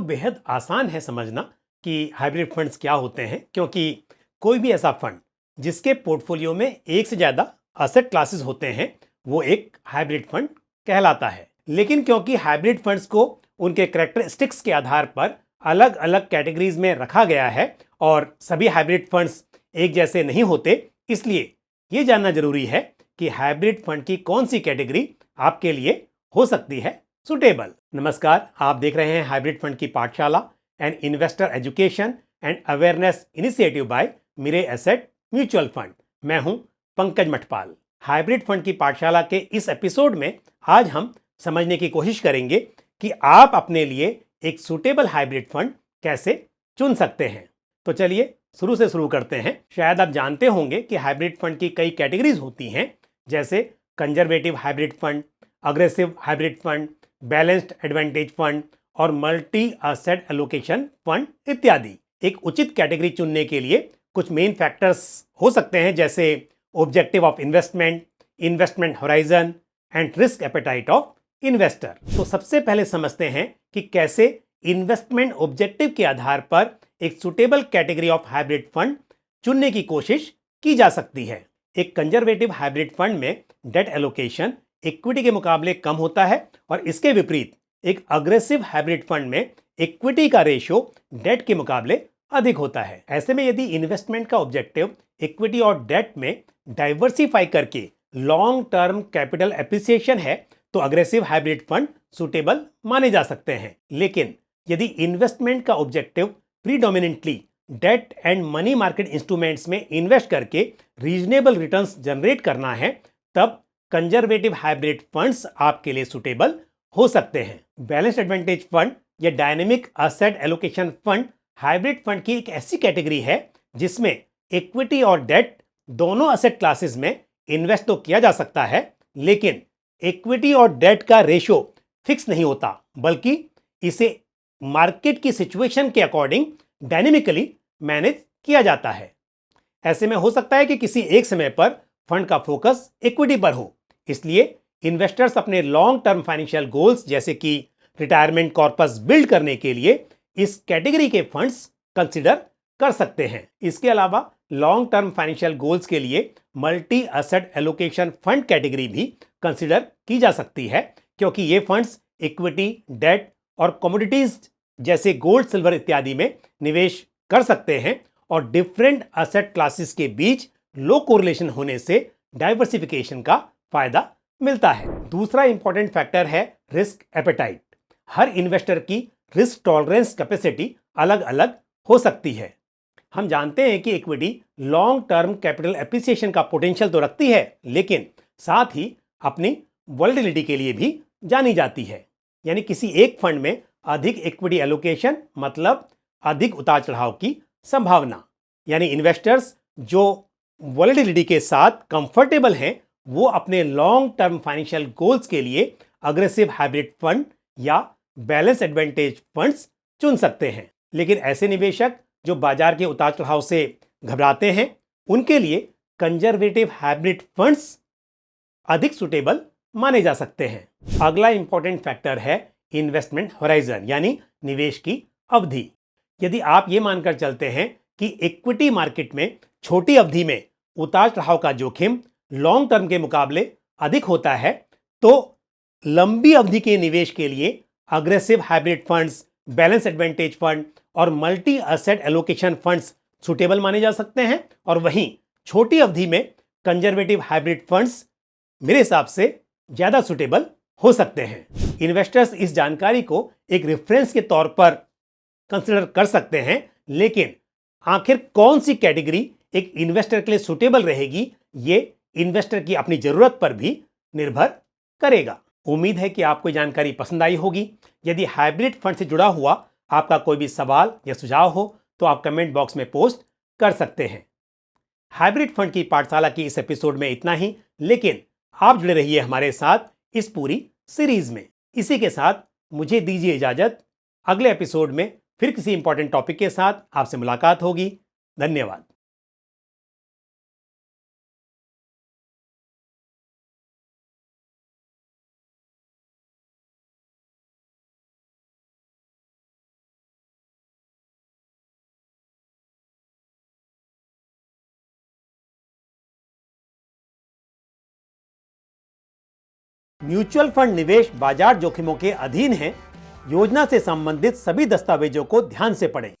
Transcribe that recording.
तो बेहद आसान है समझना कि हाइब्रिड फंड्स क्या होते हैं, क्योंकि कोई भी ऐसा फंड जिसके पोर्टफोलियो में एक से ज्यादा असेट क्लासेस होते हैं वो एक हाइब्रिड फंड कहलाता है। लेकिन क्योंकि हाइब्रिड फंड्स को उनके कैरेक्टरिस्टिक्स के आधार पर अलग अलग कैटेगरीज में रखा गया है और सभी हाइब्रिड फंड्स एक जैसे नहीं होते, इसलिए यह जानना जरूरी है कि हाइब्रिड फंड की कौन सी कैटेगरी आपके लिए हो सकती है सुटेबल। नमस्कार, आप देख रहे हैं हाइब्रिड फंड की पाठशाला and investor education and awareness initiative by Mirae Asset mutual fund. मैं हूं पंकज मठपाल। हाइब्रिड फंड की पाठशाला के इस एपिसोड में आज हम समझने की कोशिश करेंगे कि आप अपने लिए एक सुटेबल हाइब्रिड फंड कैसे चुन सकते हैं। तो चलिए शुरू से शुरू करते हैं। शायद आप जानते होंगे कि हाइब्रिड फंड की कई कैटेगरीज होती हैं, जैसे conservative hybrid fund, aggressive hybrid fund, balanced advantage fund और मल्टी एसेट एलोकेशन फंड इत्यादि। एक उचित कैटेगरी चुनने के लिए कुछ मेन फैक्टर्स हो सकते हैं, जैसे objective of investment, investment horizon and risk appetite of investor. तो सबसे पहले समझते हैं कि कैसे इन्वेस्टमेंट ऑब्जेक्टिव के आधार पर एक suitable category of hybrid fund चुनने की कोशिश की जा सकती है। एक कंजर्वेटिव हाइब्रिड फंड में डेट एलोकेशन इक्विटी के मुकाबले कम होता है और इसके विपरीत एक अग्रेसिव हाइब्रिड फंड में इक्विटी का रेशियो डेट के मुकाबले अधिक होता है। ऐसे में यदि इन्वेस्टमेंट का ऑब्जेक्टिव इक्विटी और डेट में डाइवर्सिफाई करके लॉन्ग टर्म कैपिटल एप्रिसिएशन है तो अग्रेसिव हाइब्रिड फंड सुटेबल माने जा सकते हैं। लेकिन यदि इन्वेस्टमेंट का objective predominantly debt and money market instruments में इन्वेस्ट करके रीजनेबल रिटर्न्स जनरेट करना है, तब कंजर्वेटिव हाइब्रिड फंड्स आपके लिए सुटेबल हो सकते हैं। बैलेंस एडवांटेज फंड या dynamic asset allocation fund hybrid fund की एक ऐसी कैटेगरी है जिसमें इक्विटी और डेट दोनों एसेट क्लासेस में इन्वेस्ट तो किया जा सकता है, लेकिन इक्विटी और डेट का रेशियो फिक्स नहीं होता, बल्कि इसे मार्केट की सिचुएशन के अकॉर्डिंग डायनेमिकली मैनेज किया जाता है। ऐसे में हो सकता है कि किसी एक समय पर फंड का फोकस इक्विटी पर हो, इसलिए इन्वेस्टर्स अपने लॉन्ग टर्म फाइनेंशियल गोल्स जैसे कि रिटायरमेंट कॉर्पस बिल्ड करने के लिए इस कैटेगरी के फंड्स कंसीडर कर सकते हैं। इसके अलावा लॉन्ग टर्म फाइनेंशियल गोल्स के लिए multi asset allocation fund category भी कंसीडर की जा सकती है, क्योंकि ये फंड्स इक्विटी, डेट और कमोडिटीज जैसे गोल्ड, सिल्वर इत्यादि में निवेश कर सकते हैं और डिफरेंट एसेट क्लासेस के बीच लो कोरिलेशन होने से डाइवर्सिफिकेशन का फायदा मिलता है। दूसरा इंपॉर्टेंट फैक्टर है रिस्क एपेटाइट। हर इन्वेस्टर की रिस्क टॉलरेंस कैपेसिटी अलग अलग हो सकती है। हम जानते हैं कि equity long term capital appreciation का पोटेंशियल तो रखती है, लेकिन साथ ही अपनी वोलेटिलिटी के लिए भी जानी जाती है। यानी किसी एक फंड में अधिक इक्विटी एलोकेशन मतलब अधिक उतार चढ़ाव की संभावना। यानी इन्वेस्टर्स जो वोलेटिलिटी के साथ कंफर्टेबल हैं वो अपने लॉन्ग टर्म फाइनेंशियल गोल्स के लिए अग्रेसिव हाइब्रिड फंड या बैलेंस एडवांटेज फंड्स चुन सकते हैं। लेकिन ऐसे निवेशक जो बाजार के उतार चढ़ाव से घबराते हैं, उनके लिए कंजर्वेटिव हाइब्रिड फंड्स अधिक सुटेबल माने जा सकते हैं। अगला इंपॉर्टेंट फैक्टर है इन्वेस्टमेंट होराइजन, यानी निवेश की अवधि। यदि आप ये मानकर चलते हैं कि इक्विटी मार्केट में छोटी अवधि में उतार चढ़ाव का जोखिम लॉन्ग टर्म के मुकाबले अधिक होता है, तो लंबी अवधि के निवेश के लिए aggressive hybrid funds, balance advantage fund और multi asset allocation funds suitable माने जा सकते हैं। और वहीं छोटी अवधि में कंजर्वेटिव हाइब्रिड फंड्स मेरे हिसाब से ज्यादा सुटेबल हो सकते हैं। इन्वेस्टर्स इस जानकारी को एक रेफरेंस के तौर पर कंसिडर कर सकते हैं, लेकिन आखिर कौन सी कैटेगरी एक इन्वेस्टर के लिए सुटेबल रहेगी, ये इन्वेस्टर की अपनी जरूरत पर भी निर्भर करेगा। उम्मीद है कि आपको जानकारी पसंद आई होगी। यदि हाइब्रिड फंड से जुड़ा हुआ आपका कोई भी सवाल या सुझाव हो तो आप कमेंट बॉक्स में पोस्ट कर सकते हैं। हाइब्रिड फंड की पाठशाला की इस एपिसोड में इतना ही, लेकिन आप जुड़े रहिए हमारे साथ इस पूरी सीरीज में। इसी के साथ मुझे दीजिए इजाजत। अगले एपिसोड में फिर किसी इंपॉर्टेंट टॉपिक के साथ आपसे मुलाकात होगी। धन्यवाद। म्यूचुअल फंड निवेश बाजार जोखिमों के अधीन है। योजना से संबंधित सभी दस्तावेजों को ध्यान से पढ़ें।